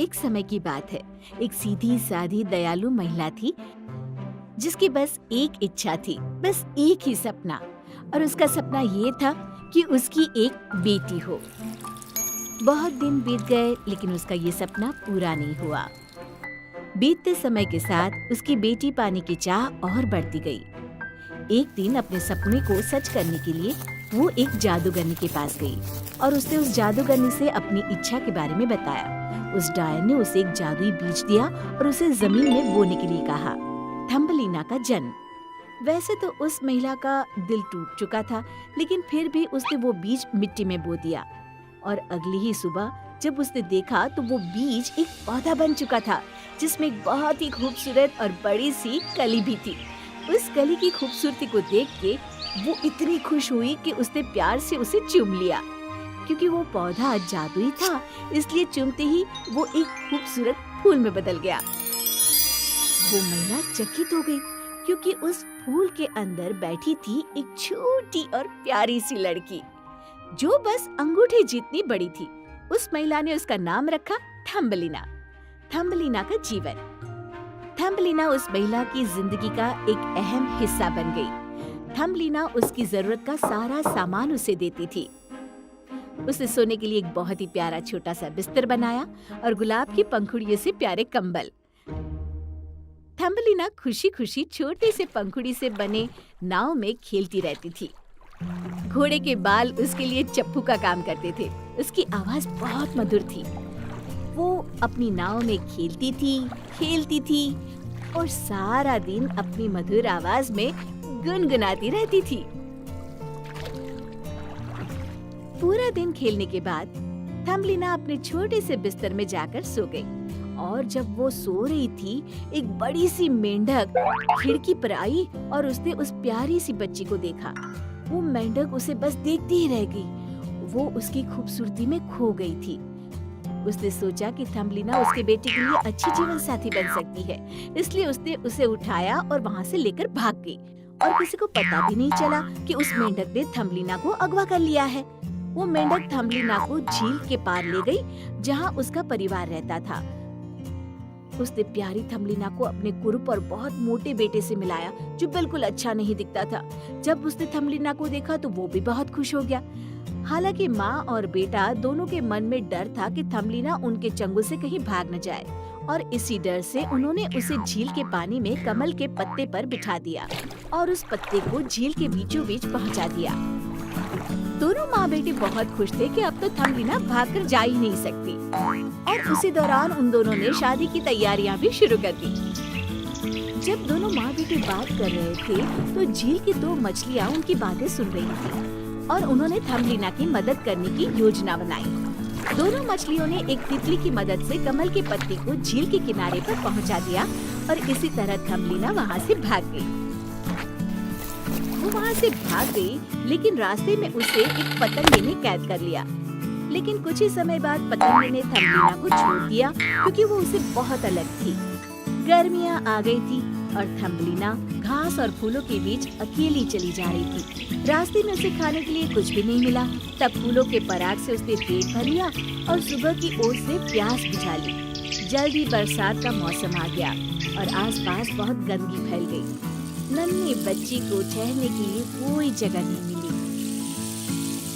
एक समय की बात है। एक सीधी साधी दयालु महिला थी जिसकी बस एक इच्छा थी, बस एक ही सपना। और उसका सपना ये था कि उसकी एक बेटी हो। बहुत दिन बीत गए लेकिन उसका ये सपना पूरा नहीं हुआ। बीतते समय के साथ उसकी बेटी पाने की चाह और बढ़ती गई। एक दिन अपने सपने को सच करने के लिए वो एक जादूगरनी के पास गई और उसने उस जादूगरनी से अपनी इच्छा के बारे में बताया। उस डायन ने उसे एक जादुई बीज दिया और उसे जमीन में बोने के लिए कहा। थम्बलीना का जन्म। वैसे तो उस महिला का दिल टूट चुका था, लेकिन फिर भी उसने वो बीज मिट्टी में बो दिया और अगली ही सुबह जब उसने देखा तो वो बीज एक पौधा बन चुका था जिसमें एक बहुत ही खूबसूरत और बड़ी सी कली भी थी। उस कली की खूबसूरती को देख के वो इतनी खुश हुई कि उसने प्यार से उसे चूम लिया। क्योंकि वो पौधा जादुई था, इसलिए चूमते ही वो एक खूबसूरत फूल में बदल गया। वो महिला चकित हो गई क्योंकि उस फूल के अंदर बैठी थी एक छोटी और प्यारी सी लड़की जो बस अंगूठे जितनी बड़ी थी। उस महिला ने उसका नाम रखा थम्बलीना। थम्बलीना का जीवन। थम्बलीना उस महिला की जिंदगी का एक अहम हिस्सा बन गई। थम्बलीना उसकी जरूरत का सारा सामान उसे देती थी। उसे सोने के लिए एक बहुत ही प्यारा छोटा सा बिस्तर बनाया और गुलाब की पंखुड़ियों से प्यारे कंबल। थम्बलीना खुशी खुशी छोटे से पंखुड़ी से बने नाव में खेलती रहती थी। घोड़े के बाल उसके लिए चप्पू का काम करते थे। उसकी आवाज बहुत मधुर थी। वो अपनी नाव में खेलती थी और सारा दिन अपनी मधुर आवाज में गुनगुनाती रहती थी। पूरा दिन खेलने के बाद थम्बलीना अपने छोटे से बिस्तर में जाकर सो गई। और जब वो सो रही थी, एक बड़ी सी मेंढक खिड़की पर आई और उसने उस प्यारी सी बच्ची को देखा। वो मेंढक उसे बस देखती ही रह गई। वो उसकी खूबसूरती में खो गई थी। उसने सोचा कि थम्बलीना उसके बेटे के लिए अच्छी जीवन साथी बन सकती है, इसलिए उसने उसे उठाया और वहाँ से लेकर भाग गई। और किसी को पता भी नहीं चला कि उस मेंढक ने थम्बलीना को अगवा कर लिया है। वो मेंढक थम्बलीना को झील के पार ले गई जहाँ उसका परिवार रहता था। उसने प्यारी थम्बलीना को अपने कुरूप और बहुत मोटे बेटे से मिलाया जो बिल्कुल अच्छा नहीं दिखता था। जब उसने थम्बलीना को देखा तो वो भी बहुत खुश हो गया। हालांकि माँ और बेटा दोनों के मन में डर था कि थम्बलीना उनके चंगुल से कहीं भाग न जाए, और इसी डर से उन्होंने उसे झील के पानी में कमल के पत्ते पर बिठा दिया और उस पत्ते को झील के बीचों बीच पहुँचा दिया। दोनों माँ बेटे बहुत खुश थे कि अब तो थम्बलीना भागकर जा ही नहीं सकती। और उसी दौरान उन दोनों ने शादी की तैयारियां भी शुरू कर दी। जब दोनों माँ बेटे बात कर रहे थे तो झील की दो मछलियाँ उनकी बातें सुन रही थी और उन्होंने थम्बलीना की मदद करने की योजना बनाई। दोनों मछलियों ने एक तितली की मदद से कमल के पत्ते को झील के किनारे पर पहुँचा दिया और इसी तरह थम्बलीना वहाँ से भाग गई। वो वहाँ से भाग गई, लेकिन रास्ते में उसे एक पतंगे ने कैद कर लिया। लेकिन कुछ ही समय बाद पतंगे ने थम्बलीना को छोड़ दिया क्योंकि वो उसे बहुत अलग थी। गर्मियाँ आ गई थी और थम्बलीना घास और फूलों के बीच अकेली चली जा रही थी। रास्ते में उसे खाने के लिए कुछ भी नहीं मिला। तब फूलों के पराग से उसने पेट भर लिया और सुबह की ओर से प्यास बुझा ली। जल्दी बरसात का मौसम आ गया और आसपास बहुत गंदगी फैल गई। नन्ही बच्ची को ठहरने के लिए कोई जगह नहीं मिली।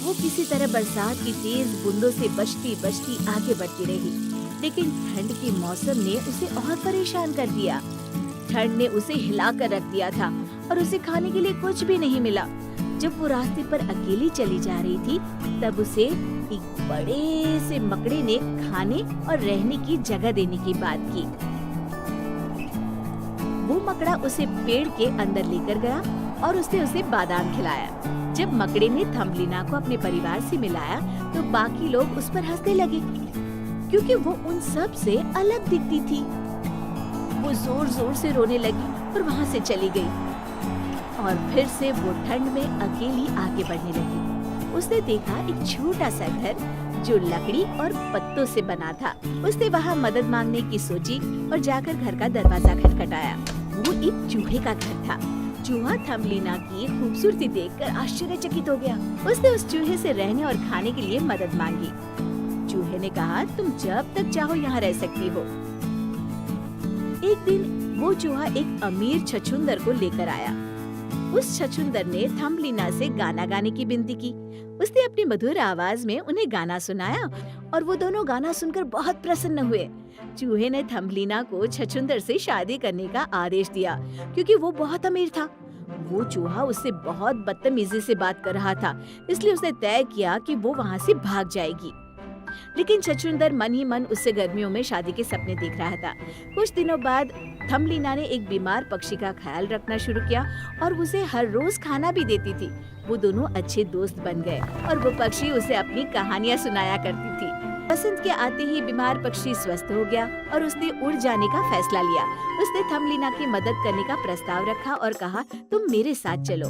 वो किसी तरह बरसात की तेज बूंदों से बचती बचती आगे बढ़ती रही, लेकिन ठंड के मौसम ने उसे और परेशान कर दिया। ठंड ने उसे हिलाकर रख दिया था और उसे खाने के लिए कुछ भी नहीं मिला। जब वो रास्ते पर अकेली चली जा रही थी, तब उसे एक बड़े से मकड़े ने खाने और रहने की जगह देने की बात की। वो मकड़ा उसे पेड़ के अंदर लेकर गया और उसने उसे बादाम खिलाया। जब मकड़े ने थम्बलीना को अपने परिवार से मिलाया तो बाकी लोग उस पर हंसने लगे क्योंकि वो उन सब से अलग दिखती थी। वो जोर जोर से रोने लगी और वहाँ से चली गई और फिर से वो ठंड में अकेली आगे बढ़ने लगी। उसने देखा एक छोटा सा घर जो लकड़ी और पत्तों से बना था। उसने वहाँ मदद मांगने की सोची और जाकर घर का दरवाजा खटखटाया। वो एक चूहे का घर था। चूहा थम्बलीना की खूबसूरती देखकर आश्चर्यचकित हो गया। उसने उस चूहे से रहने और खाने के लिए मदद मांगी। चूहे ने कहा, तुम जब तक चाहो यहाँ रह सकती हो। एक दिन वो चूहा एक अमीर छछूंदर को लेकर आया। उस छछूंदर ने थम्बलिना से गाना गाने की विनती की। उसने अपनी मधुर आवाज में उन्हें गाना सुनाया और वो दोनों गाना सुनकर बहुत प्रसन्न हुए। चूहे ने थम्बलिना को छछूंदर से शादी करने का आदेश दिया क्योंकि वो बहुत अमीर था। वो चूहा उससे बहुत बदतमीजी से बात कर रहा था, इसलिए उसने तय किया कि वो वहाँ से भाग जाएगी। लेकिन छछूंदर मन ही मन उससे गर्मियों में शादी के सपने देख रहा था। कुछ दिनों बाद थम्बलिना ने एक बीमार पक्षी का ख्याल रखना शुरू किया और उसे हर रोज खाना भी देती थी। वो दोनों अच्छे दोस्त बन गए और वो पक्षी उसे अपनी कहानियां सुनाया करती थी। बसंत के आते ही बीमार पक्षी स्वस्थ हो गया और उसने उड़ जाने का फैसला लिया। उसने थम्बलिना की मदद करने का प्रस्ताव रखा और कहा, तुम मेरे साथ चलो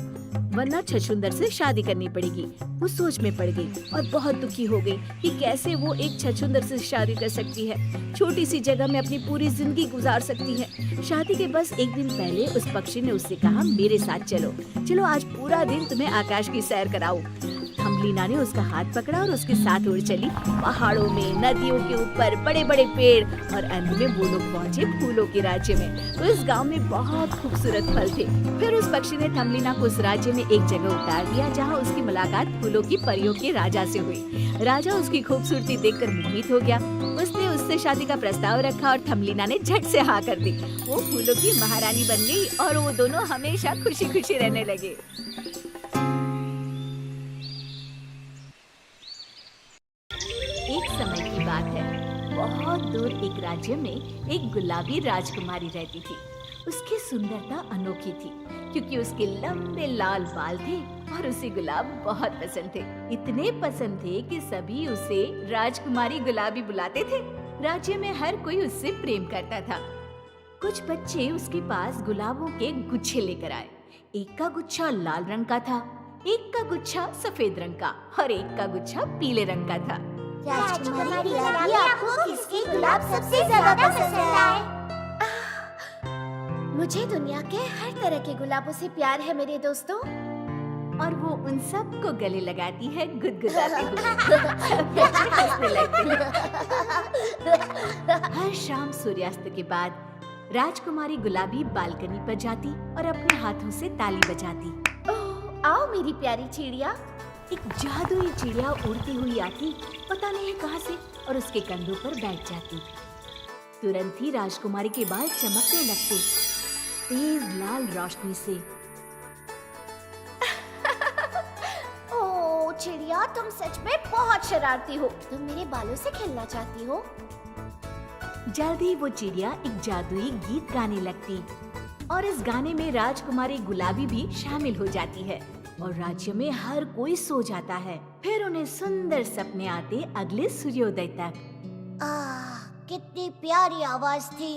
वरना छछूंदर से शादी करनी पड़ेगी। वो सोच में पड़ गई और बहुत दुखी हो गई कि कैसे वो एक छछूंदर से शादी कर सकती है। छोटी सी जगह में अपनी पूरी जिंदगी गुजार सकती है। शादी के बस एक दिन पहले उस पक्षी ने उससे कहा, मेरे साथ चलो, चलो आज पूरा दिन तुम्हें आकाश की सैर कराऊं। थम्बलिना ने उसका हाथ पकड़ा और उसके साथ उड़ चली। पहाड़ों में, नदियों के ऊपर, बड़े बड़े पेड़ और अंत में वो लोग पहुँचे फूलों के राज्य में। उस गांव में बहुत खूबसूरत फल थे। फिर उस पक्षी ने थम्बलिना को उस राज्य में एक जगह उतार दिया जहाँ उसकी मुलाकात फूलों की परियों के राजा से हुई। राजा उसकी खूबसूरती देखकर मोहित हो गया। उसने उससे शादी का प्रस्ताव रखा और थम्बलिना ने झट से हाँ कर दी। वो फूलों की महारानी बन गई और वो दोनों हमेशा खुशी खुशी रहने लगे। एक समय की बात है, बहुत दूर एक राज्य में एक गुलाबी राजकुमारी रहती थी। उसकी सुंदरता अनोखी थी क्योंकि उसके लंबे लाल बाल थे और उसे गुलाब बहुत पसंद थे। इतने पसंद थे कि सभी उसे राजकुमारी गुलाबी बुलाते थे। राज्य में हर कोई उससे प्रेम करता था। कुछ बच्चे उसके पास गुलाबों के गुच्छे लेकर आए। एक का गुच्छा लाल रंग का था, एक का गुच्छा सफेद रंग का और एक का गुच्छा पीले रंग का था। राजकुमारी गुलाबी, आपको किसके गुलाब सबसे ज्यादा पसंद आए? मुझे दुनिया के हर तरह के गुलाबों से प्यार है मेरे दोस्तों। और वो उन सब को गले लगाती है गुदगुदाते हुए। हंसने लगते हैं। हर शाम सूर्यास्त के बाद राजकुमारी गुलाबी बालकनी पर जाती और अपने हाथों से ताली बजाती। ओह, आओ मेरी प्यारी चिड़िया। एक जादुई चिड़िया उड़ती हुई आती, पता नहीं कहां से, और उसके कंधों पर बैठ जाती। तुरंत ही राजकुमारी के बाल चमकने लगते, तेज लाल रोशनी से। ओह चिड़िया, तुम सच में बहुत शरारती हो। तुम मेरे बालों से खेलना चाहती हो? जल्दी वो चिड़िया एक जादुई गीत गाने लगती और इस गाने में राजकुमारी गुलाबी भी शामिल हो जाती है और राज्य में हर कोई सो जाता है। फिर उन्हें सुंदर सपने आते अगले सूर्योदय तक। कितनी प्यारी आवाज थी।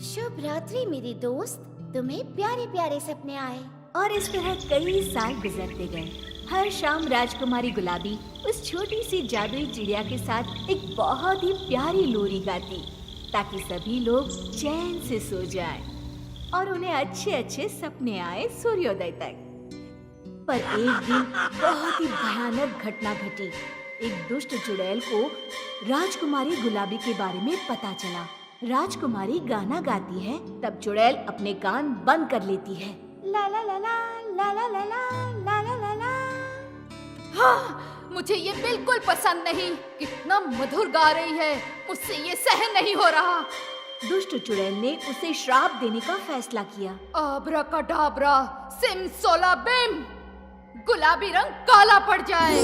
शुभ रात्रि मेरे दोस्त, तुम्हें प्यारे प्यारे सपने आए। और इस तरह कई साल गुजरते गए। हर शाम राजकुमारी गुलाबी उस छोटी सी जादुई चिड़िया के साथ एक बहुत ही प्यारी लोरी गाती ताकि सभी लोग चैन से सो जाएं और उन्हें अच्छे अच्छे सपने आए सूर्योदय तक। पर एक दिन बहुत ही भयानक घटना घटी। एक दुष्ट चुड़ैल को राजकुमारी गुलाबी के बारे में पता चला। राजकुमारी गाना गाती है, तब चुड़ैल अपने कान बंद कर लेती है। ला ला ला ला ला ला ला ला ला ला ला। हाँ, मुझे ये बिल्कुल पसंद नहीं। कितना मधुर गा रही है, मुझसे ये सहन नहीं हो रहा। दुष्ट चुड़ैल ने उसे श्राप देने का फैसला किया। आब्राकाडाब्रा, सिमसोलाबिम, गुलाबी रंग काला पड़ जाए।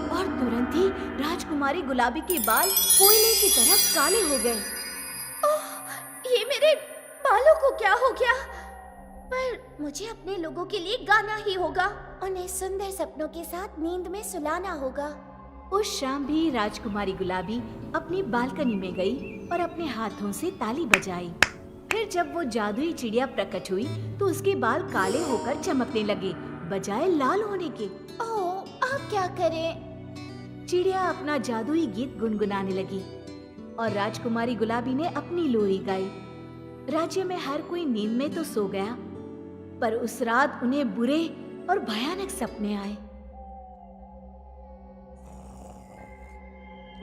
और तुरंत ही राजकुमारी गुलाबी के बाल कोयले की तरह काले हो गए। ये मेरे बालों को क्या हो गया? पर मुझे अपने लोगों के लिए गाना ही होगा। उन्हें सुंदर सपनों के साथ नींद में सुलाना होगा। उस शाम भी राजकुमारी गुलाबी अपनी बालकनी में गई और अपने हाथों से ताली बजाई। फिर जब वो जादुई चिड़िया प्रकट हुई तो उसके बाल काले होकर चमकने लगे बजाय लाल होने के। ओह, अब क्या करें? चिड़िया अपना जादुई गीत गुनगुनाने लगी और राजकुमारी गुलाबी ने अपनी लोरी गाई। राज्य में हर कोई नींद में तो सो गया, पर उस रात उन्हें बुरे और भयानक सपने आए।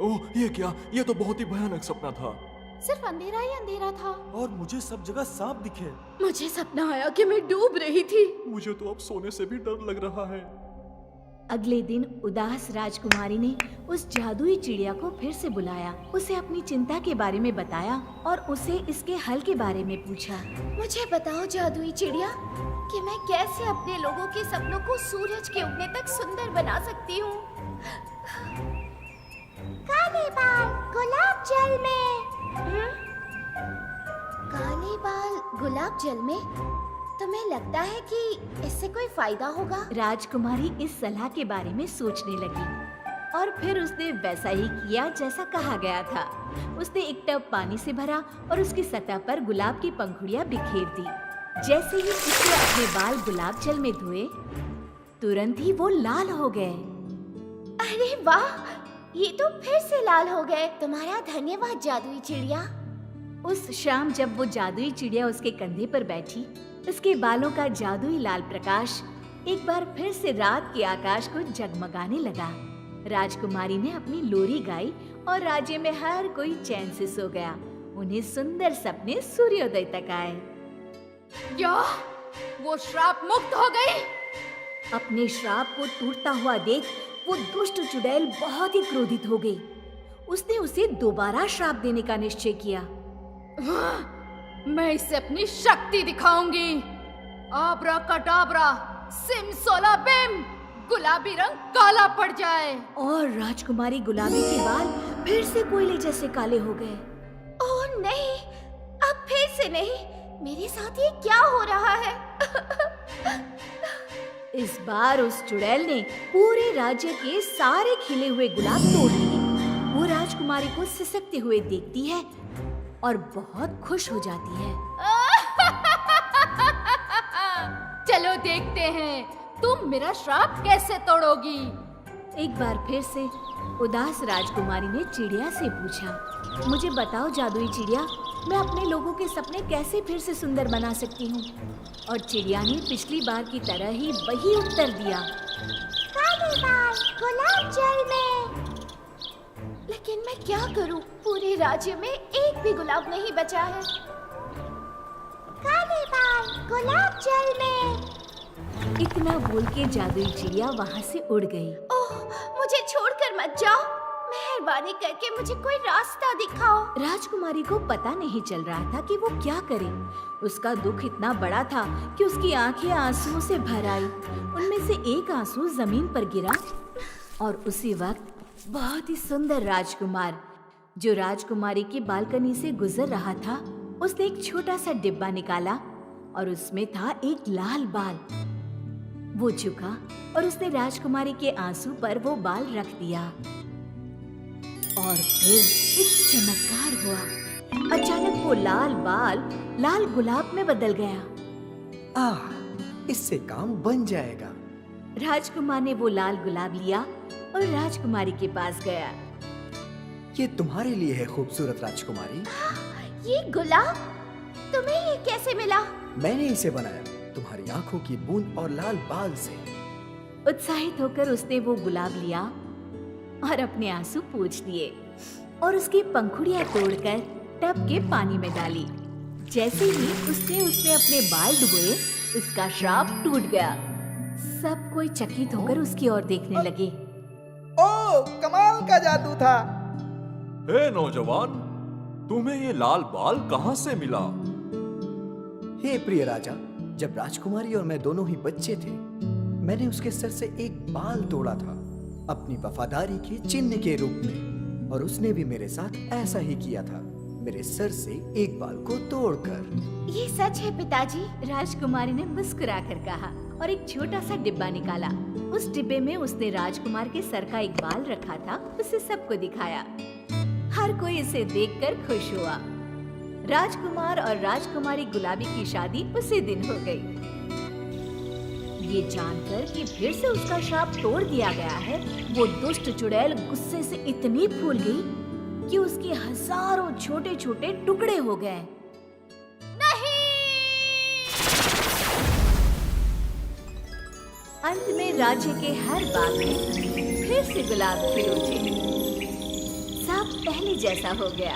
ओह, ये क्या? ये तो बहुत ही भयानक सपना था। सिर्फ अंधेरा ही अंधेरा था। और मुझे सब जगह सांप दिखे। मुझे सपना आया कि मैं डूब रही थी। मुझे तो अब सोने से भी डर लग रहा है। अगले दिन उदास राजकुमारी ने उस जादुई चिड़िया को फिर से बुलाया, उसे अपनी चिंता के बारे में बताया और उसे इसके हल के बारे में पूछा। मुझे बताओ जादुई चिड़िया कि मैं कैसे अपने लोगों के सपनों को सूरज के उगने तक सुंदर बना सकती हूँ। काले बाल गुलाब जल में। काले बाल गुलाब जल में? तुम्हें लगता है कि इससे कोई फायदा होगा? राजकुमारी इस सलाह के बारे में सोचने लगी और फिर उसने वैसा ही किया जैसा कहा गया था। उसने एक टब पानी से भरा और उसकी सतह पर गुलाब की पंखुड़ियां बिखेर दी। जैसे ही उसने अपने बाल गुलाब जल में धोए, तुरंत ही वो लाल हो गए। अरे वाह, ये तो फिर से लाल हो गए। तुम्हारा धन्यवाद जादुई चिड़िया। उस शाम जब वो जादुई चिड़िया उसके कंधे पर बैठी, उसके बालों का जादुई लाल प्रकाश एक बार फिर से रात के आकाश को जगमगाने लगा। राजकुमारी ने अपनी लोरी गाई और राज्य में हर कोई चैन से सो गया। उन्हें सुंदर सपने सूर्योदय तक आए। क्या वो श्राप मुक्त हो गई? अपने श्राप को टूटता हुआ देख वो दुष्ट चुड़ैल बहुत ही क्रोधित हो गई। उसने उसे दोबारा श्राप देने का निश्चय किया। मैं इसे अपनी शक्ति दिखाऊंगी। आबरा कटाबरा, सिमसोलाबिम, गुलाबी रंग काला पड़ जाए। और राजकुमारी गुलाबी के बाल फिर से कोयले जैसे काले हो गए। ओह नहीं, अब फिर से नहीं। मेरे साथ ये क्या हो रहा है? इस बार उस चुड़ैल ने पूरे राज्य के सारे खिले हुए गुलाब तोड़ लिए। वो राजकुमारी को सिसकते हुए देखती है और बहुत खुश हो जाती है। चलो देखते हैं तुम मेरा श्राप कैसे तोड़ोगी। एक बार फिर से उदास राजकुमारी ने चिड़िया से पूछा, मुझे बताओ जादुई चिड़िया, मैं अपने लोगों के सपने कैसे फिर से सुंदर बना सकती हूँ? और चिड़िया ने पिछली बार की तरह ही वही उत्तर दिया। काले बाल गुलाब जल में। लेकिन मैं क्या करूं? पूरे राज्य में एक भी गुलाब नहीं बचा है। काले बाल गुलाब जल में। इतना बोल के जादुई चिड़िया वहाँ से उड़ गई। ओह, मुझे छोड़कर मत जाओ। मेहरबानी करके मुझे कोई रास्ता दिखाओ। राजकुमारी को पता नहीं चल रहा था कि वो क्या करे। उसका दुख इतना बड़ा था कि उसकी आंखें आंसुओं से भर आई। उनमें से एक आंसू जमीन पर गिरा और उसी वक्त बहुत ही सुंदर राजकुमार जो राजकुमारी की बालकनी से गुजर रहा था, उसने एक छोटा सा डिब्बा निकाला और उसमें था एक लाल बाल। वो झुका और उसने राजकुमारी के आंसू पर वो बाल रख दिया और फिर एक चमत्कार हुआ। अचानक वो लाल बाल लाल गुलाब में बदल गया। इससे काम बन जाएगा। राजकुमार ने वो लाल गुलाब लिया और राजकुमारी के पास गया। ये तुम्हारे लिए है खूबसूरत राजकुमारी। ये गुलाब तुम्हें ये कैसे मिला? मैंने इसे बनाया तुम्हारी आंखों की बूंद और लाल बाल से। उत्साहित होकर उसने वो गुलाब लिया और अपने आंसू पोंछ दिए और उसकी पंखुड़ियां तोड़कर टब के पानी में डाली। जैसे ही उसने अपने बाल डुबोए, उसका श्राप टूट गया। सब कोई चकित होकर उसकी ओर देखने लगे। ओह, कमाल का जादू था। हे नौजवान, तुम्हें ये लाल बाल कहाँ से मिला? हे प्रिय राजा, जब राजकुमारी और मैं दोनों ही बच्चे थे, मैंने उसके सर से एक बाल तोड़ा था अपनी वफादारी के चिन्ह के रूप में, और उसने भी मेरे साथ ऐसा ही किया था, मेरे सर से एक बाल को तोड़कर। ये सच है पिताजी। राजकुमारी ने मुस्कुराकर कहा और एक छोटा सा डिब्बा निकाला। उस डिब्बे में उसने राजकुमार के सर का एक बाल रखा था, उसे सबको दिखाया। हर कोई इसे देखकर खुश हुआ। राजकुमार और राजकुमारी गुलाबी की शादी उसी दिन हो गई। ये जानकर कि फिर से उसका श्राप तोड़ दिया गया है, वो दुष्ट चुड़ैल गुस्से से इतनी फूल गई कि उसके हजारों छोटे छोटे टुकड़े हो गए। अंत में राज्य के हर बाग में फिर से गुलाब खिल उठे। सब पहले जैसा हो गया।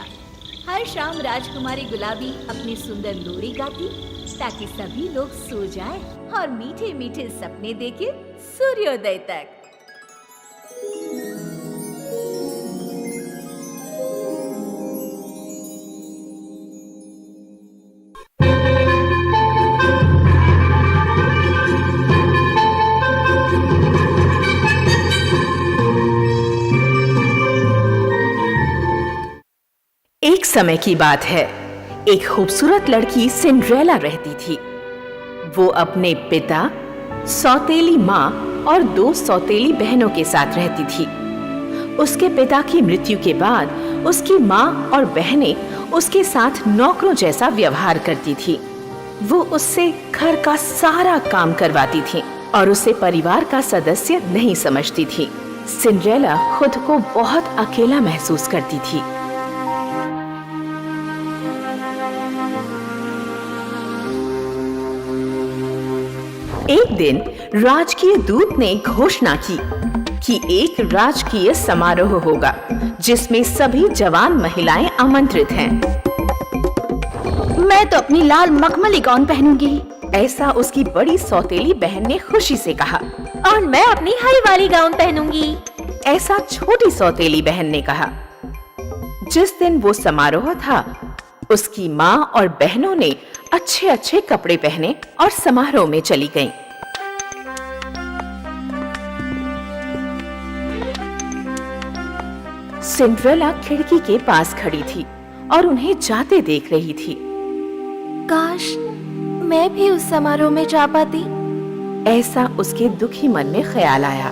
हर शाम राजकुमारी गुलाबी अपनी सुंदर लोरी गाती ताकि सभी लोग सो जाएं और मीठे मीठे सपने देखे सूर्योदय तक। एक समय की बात है, एक खूबसूरत लड़की सिंड्रेला रहती थी। वो अपने पिता, सौतेली माँ और 2 सौतेली बहनों के साथ रहती थी। उसके पिता की मृत्यु के बाद उसकी माँ और बहनें उसके साथ नौकरों जैसा व्यवहार करती थी। वो उससे घर का सारा काम करवाती थी और उसे परिवार का सदस्य नहीं समझती थी। सिंड्रेला खुद को बहुत अकेला महसूस करती थी। एक दिन राजकीय दूत ने घोषणा की कि एक राजकीय समारोह होगा जिसमें सभी जवान महिलाएं आमंत्रित हैं। मैं तो अपनी लाल मखमली गाउन पहनूंगी, ऐसा उसकी बड़ी सौतेली बहन ने खुशी से कहा। और मैं अपनी हरी वाली गाउन पहनूंगी, ऐसा छोटी सौतेली बहन ने कहा। जिस दिन वो समारोह था, उसकी माँ और बहनों ने अच्छे अच्छे कपड़े पहने और समारोह में चली गईं। सिंड्रेला खिड़की के पास खड़ी थी और उन्हें जाते देख रही थी। काश मैं भी उस समारोह में जा पाती। ऐसा उसके दुखी मन में ख्याल आया।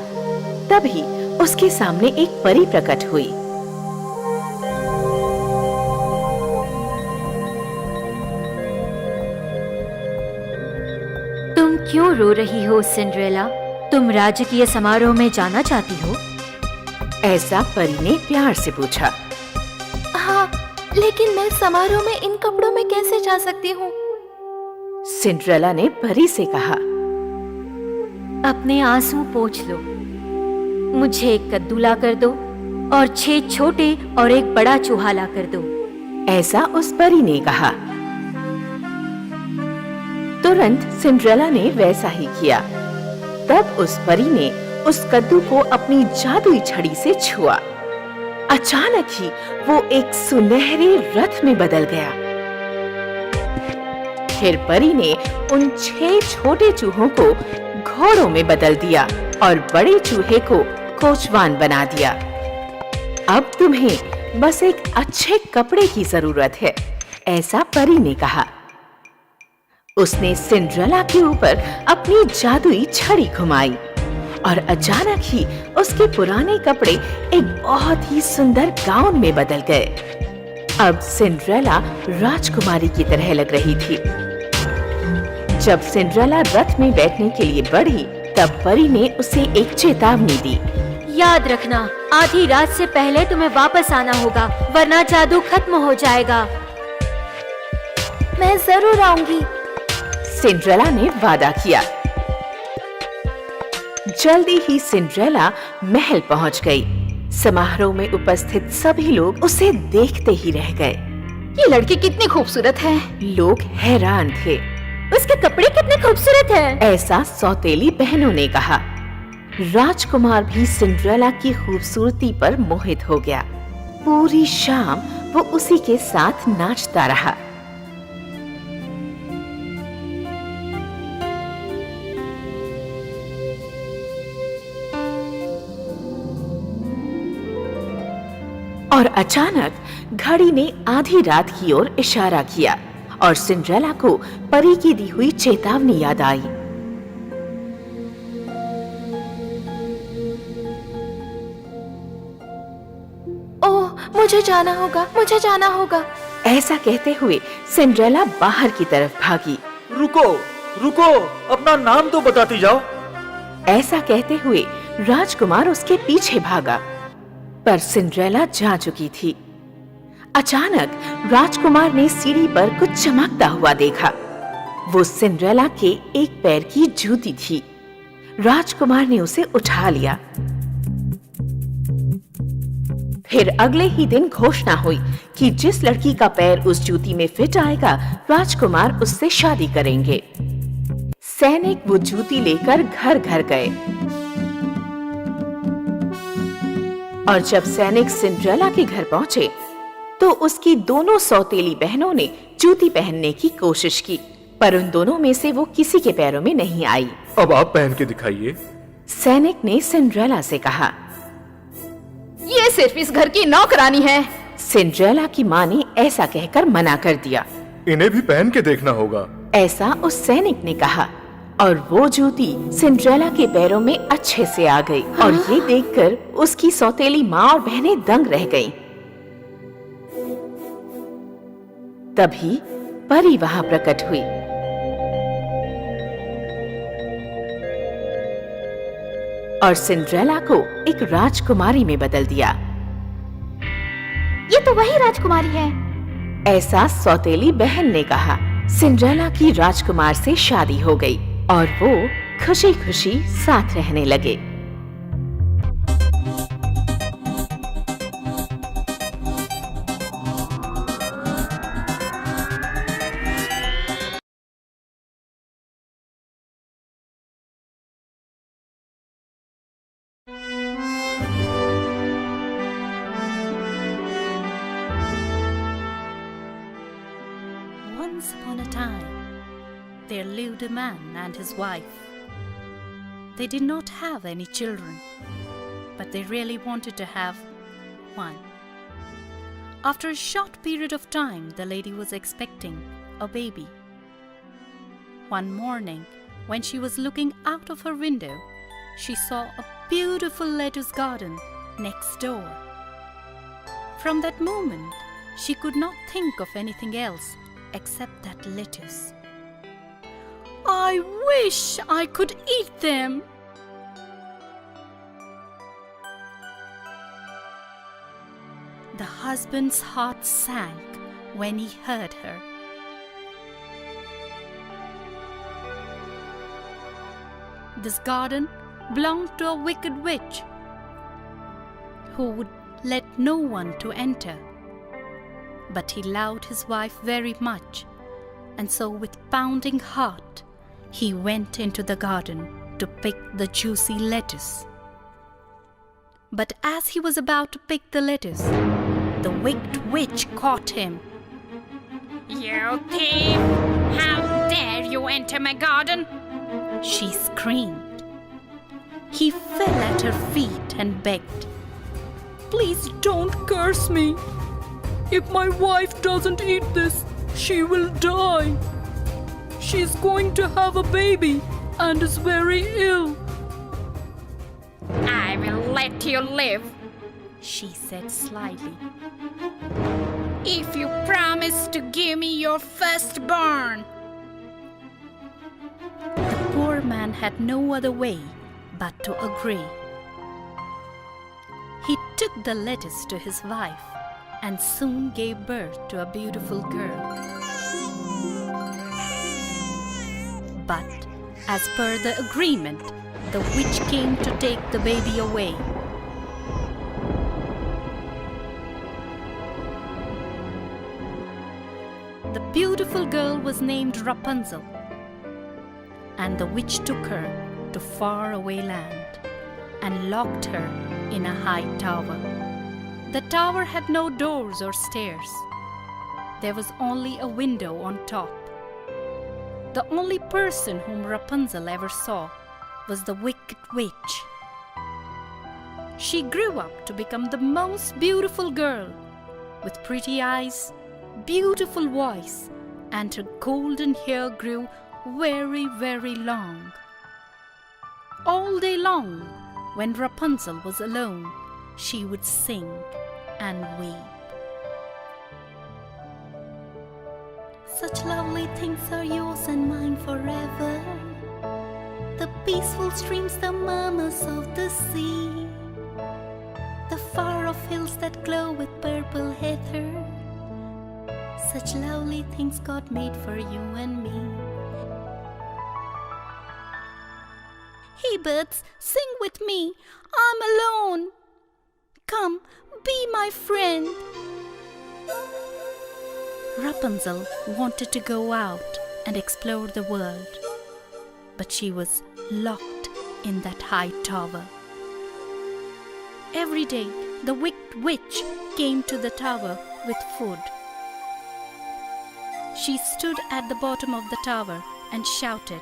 तभी उसके सामने एक परी प्रकट हुई। तुम क्यों रो रही हो सिंड्रेला? तुम राजकीय समारोह में जाना चाहती हो? ऐसा परी ने प्यार से पूछा। हाँ, लेकिन मैं समारोह में इन कपड़ों में कैसे जा सकती हूँ? सिंड्रेला ने परी से कहा। अपने आंसू पोंछ लो। मुझे एक कद्दू ला कर दो और 6 छोटे और एक बड़ा चूहा ला कर दो। ऐसा उस परी ने कहा। तुरंत सिंड्रेला ने वैसा ही किया। तब उस परी ने उस कद्दू को अपनी जादुई छड़ी से छुआ। अचानक ही वो एक सुनहरे रथ में बदल गया। फिर परी ने उन 6 छोटे चूहों को घोड़ों में बदल दिया और बड़े चूहे को कोचवान बना दिया। अब तुम्हें बस एक अच्छे कपड़े की जरूरत है, ऐसा परी ने कहा। उसने सिंड्रेला के ऊपर अपनी जादुई छड़ी घुमाई और अचानक ही उसके पुराने कपड़े एक बहुत ही सुंदर गाउन में बदल गए। अब सिंड्रेला राजकुमारी की तरह लग रही थी। जब सिंड्रेला रथ में बैठने के लिए बढ़ी, तब परी ने उसे एक चेतावनी दी। याद रखना, आधी रात से पहले तुम्हें वापस आना होगा, वरना जादू खत्म हो जाएगा। मैं जरूर आऊंगी, सिंड्रेला ने वादा किया। जल्दी ही सिंड्रेला महल पहुंच गई। समारोह में उपस्थित सभी लोग उसे देखते ही रह गए। ये लड़की कितनी खूबसूरत है। लोग हैरान थे। उसके कपड़े कितने खूबसूरत हैं। ऐसा सौतेली बहनों ने कहा। राजकुमार भी सिंड्रेला की खूबसूरती पर मोहित हो गया। पूरी शाम वो उसी के साथ नाचता रहा। और अचानक घड़ी ने आधी रात की ओर इशारा किया और सिंड्रेला को परी की दी हुई चेतावनी याद आई। ओह, मुझे जाना होगा, मुझे जाना होगा। ऐसा कहते हुए सिंड्रेला बाहर की तरफ भागी। रुको, रुको, अपना नाम तो बताती जाओ। ऐसा कहते हुए राजकुमार उसके पीछे भागा, पर सिंड्रेला जा चुकी थी। अचानक राजकुमार ने सीढ़ी पर कुछ चमकता हुआ देखा। वो सिंड्रेला के एक पैर की जूती थी। राजकुमार ने उसे उठा लिया। फिर अगले ही दिन घोषणा हुई कि जिस लड़की का पैर उस जूती में फिट आएगा, राजकुमार उससे शादी करेंगे। सैनिक वो जूती लेकर घर घर गए और जब सैनिक सिंड्रेला के घर पहुंचे तो उसकी दोनों सौतेली बहनों ने जूती पहनने की कोशिश की, पर उन दोनों में से वो किसी के पैरों में नहीं आई। अब आप पहन के दिखाइए। सैनिक ने सिंड्रेला से कहा। ये सिर्फ इस घर की नौकरानी है। सिंड्रेला की माँ ने ऐसा कहकर मना कर दिया। इन्हें भी पहन के देखना होगा। ऐसा उस सैनिक ने कहा और वो जूती सिंड्रेला के पैरों में अच्छे से आ गई और ये देखकर उसकी सौतेली माँ और बहनें दंग रह गईं। तभी परी वहां प्रकट हुई। और सिंड्रेला को एक राजकुमारी में बदल दिया। ये तो वही राजकुमारी है। ऐसा सौतेली बहन ने कहा। सिंड्रेला की राजकुमार से शादी हो गई और वो खुशी खुशी साथ रहने लगे। Once upon a time, there lived a man and his wife. They did not have any children, but they really wanted to have one. After a short period of time, the lady was expecting a baby. One morning, when she was looking out of her window, she saw a beautiful lettuce garden next door. From that moment, she could not think of anything else except that lettuce. I wish I could eat them. The husband's heart sank when he heard her. This garden belonged to a wicked witch who would let no one to enter. But he loved his wife very much, and so with pounding heart, he went into the garden to pick the juicy lettuce. But as he was about to pick the lettuce, the wicked witch caught him. "You thief! How dare you enter my garden?" she screamed. He fell at her feet and begged, "Please don't curse me. If my wife doesn't eat this, she will die. She's going to have a baby and is very ill." "I will let you live," she said slyly, "if you promise to give me your firstborn." The poor man had no other way but to agree. He took the lettuce to his wife and soon gave birth to a beautiful girl. But as per the agreement, the witch came to take the baby away. The beautiful girl was named Rapunzel, and the witch took her to faraway land and locked her in a high tower. The tower had no doors or stairs. There was only a window on top. The only person whom Rapunzel ever saw was the wicked witch. She grew up to become the most beautiful girl, with pretty eyes, beautiful voice, and her golden hair grew very, very long. All day long, when Rapunzel was alone, she would sing and weep. Such lovely things are yours and mine forever. The peaceful streams, the murmurs of the sea, the far-off hills that glow with purple heather. Such lovely things God made for you and me. Hey birds, sing with me. I'm alone. Come, be my my friend. Rapunzel wanted to go out and explore the world, but she was locked in that high tower. Every day, the wicked witch came to the tower with food. She stood at the bottom of the tower and shouted,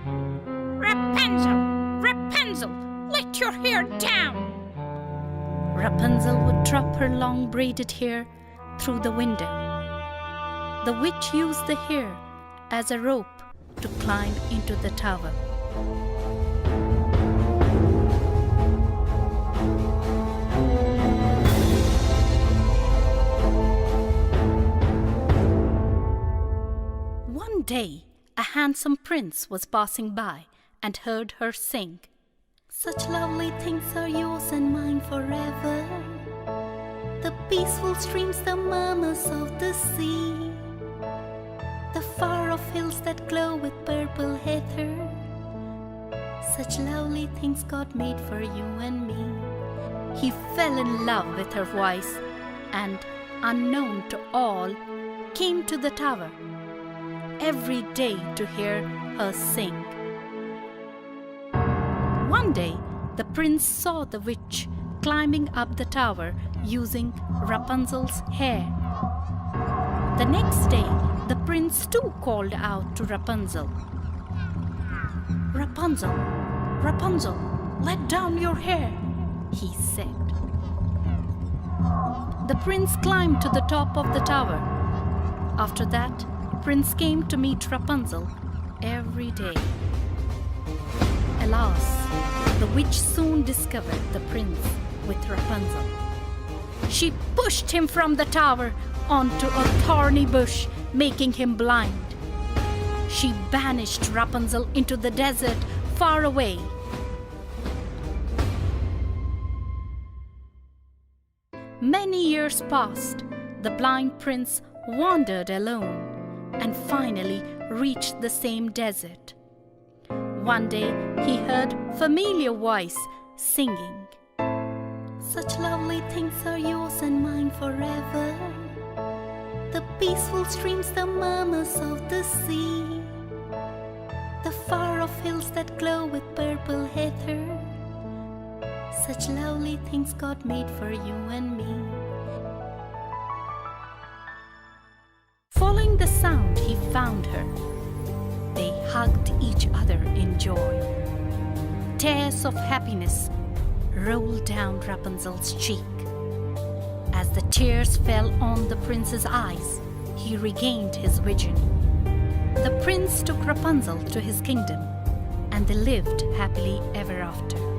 Rapunzel! Rapunzel! Let your hair down! Rapunzel would drop her long braided hair through the window. The witch used the hair as a rope to climb into the tower. One day, a handsome prince was passing by and heard her sing. Such lovely things are yours and mine forever. The peaceful streams, the murmurs of the sea, the far-off hills that glow with purple heather. Such lovely things God made for you and me. He fell in love with her voice and, unknown to all, came to the tower every day to hear her sing. One day, the prince saw the witch climbing up the tower using Rapunzel's hair. The next day, the prince too called out to Rapunzel. Rapunzel, Rapunzel, let down your hair, he said. The prince climbed to the top of the tower. After that, Prince came to meet Rapunzel every day. Alas, the witch soon discovered the prince with Rapunzel. She pushed him from the tower onto a thorny bush, making him blind. She banished Rapunzel into the desert far away. Many years passed. The blind prince wandered alone and finally reached the same desert. One day he heard familiar voice singing, Such lovely things are yours and mine forever. The peaceful streams, the murmurs of the sea, the far-off hills that glow with purple heather. Such lovely things God made for you and me. Following the sound, he found her. They hugged each other in joy. Tears of happiness rolled down Rapunzel's cheek. As the tears fell on the prince's eyes, he regained his vision. The prince took Rapunzel to his kingdom, and they lived happily ever after.